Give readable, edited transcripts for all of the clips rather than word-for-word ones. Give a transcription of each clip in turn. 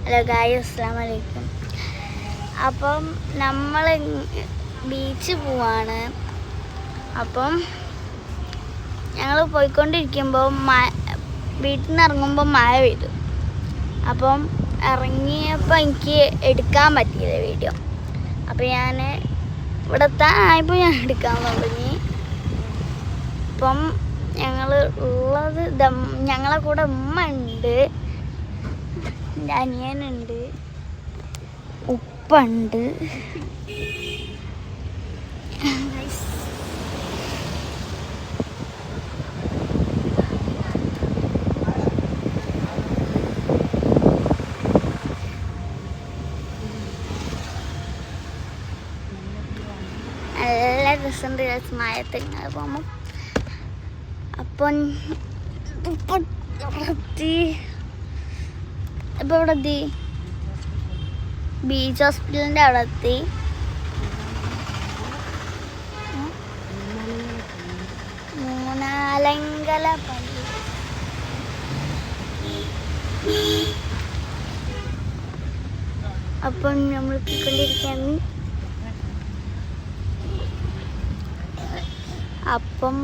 Hello guys, അസ്സലാമു അലൈക്കും. അപ്പം നമ്മൾ ബീച്ച് പോവാണ്. അപ്പം ഞങ്ങൾ പോയിക്കൊണ്ടിരിക്കുമ്പോൾ വീട്ടിൽ നിന്ന് ഇറങ്ങുമ്പോൾ മഴ പെയ്തു. അപ്പം ഇറങ്ങിയപ്പോൾ എനിക്ക് എടുക്കാൻ പറ്റിയില്ല വീഡിയോ. അപ്പം ഞാൻ ഇവിടെ എത്താനായപ്പോൾ ഞാൻ എടുക്കാൻ തുടങ്ങി. അപ്പം ഞങ്ങൾ ഉള്ളത് ഞങ്ങളെ കൂടെ ഉമ്മ ഉണ്ട്, എൻ്റെ അനിയനുണ്ട്, ഉപ്പുണ്ട്. നല്ല രസമുണ്ട് മഴത്ത് ഇങ്ങനെ പോകുമ്പോൾ. അപ്പം ഇപ്പം ഇവിടെ എത്തി, ബീച്ച് ഹോസ്പിറ്റലിൻ്റെ അവിടെ എത്തി. മൂന്നാലങ്കല പള്ളി. അപ്പം നമ്മൾ എത്തിക്കൊണ്ടിരിക്കുകയാണ്. അപ്പം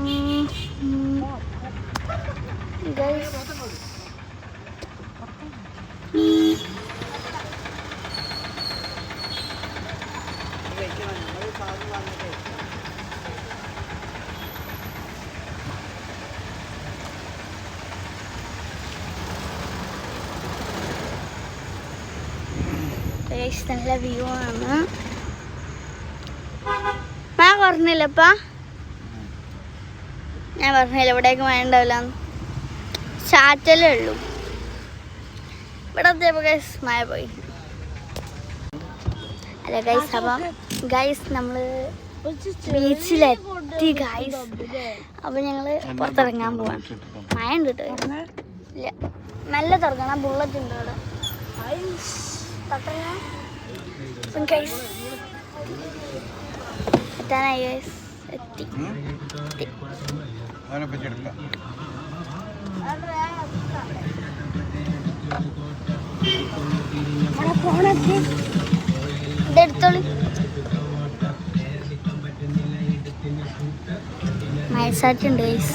നല്ല വ്യൂ ആണ്. ഞാൻ പറഞ്ഞില്ലപ്പാ, ഞാൻ പറഞ്ഞില്ല ഇവിടേക്ക് മഴ ഉണ്ടാവില്ല, ചാറ്റലേ ഉള്ളൂ. ഇവിടെ എത്തിയപ്പോൾ ഗൈസ് മഴ പോയി. അല്ല ഗൈസ്, അപ്പം ഗൈസ് നമ്മൾ ബീച്ചിലെത്തി ഗൈസ്. അപ്പം ഞങ്ങൾ പുറത്തിറങ്ങാൻ പോവാണ്. മഴ ഉണ്ട് കേട്ടോ, ഇല്ല നല്ല തുറക്കണം. ബുള്ളറ്റ് ഉണ്ട് അവിടെ തൊട്ടങ്ങ. അപ്പം ഗൈസ് എത്താനായി ഗൈസ്, എത്തി. ഇതെടുത്തോളി. മയസാറ്റുണ്ട് ഗൈസ്.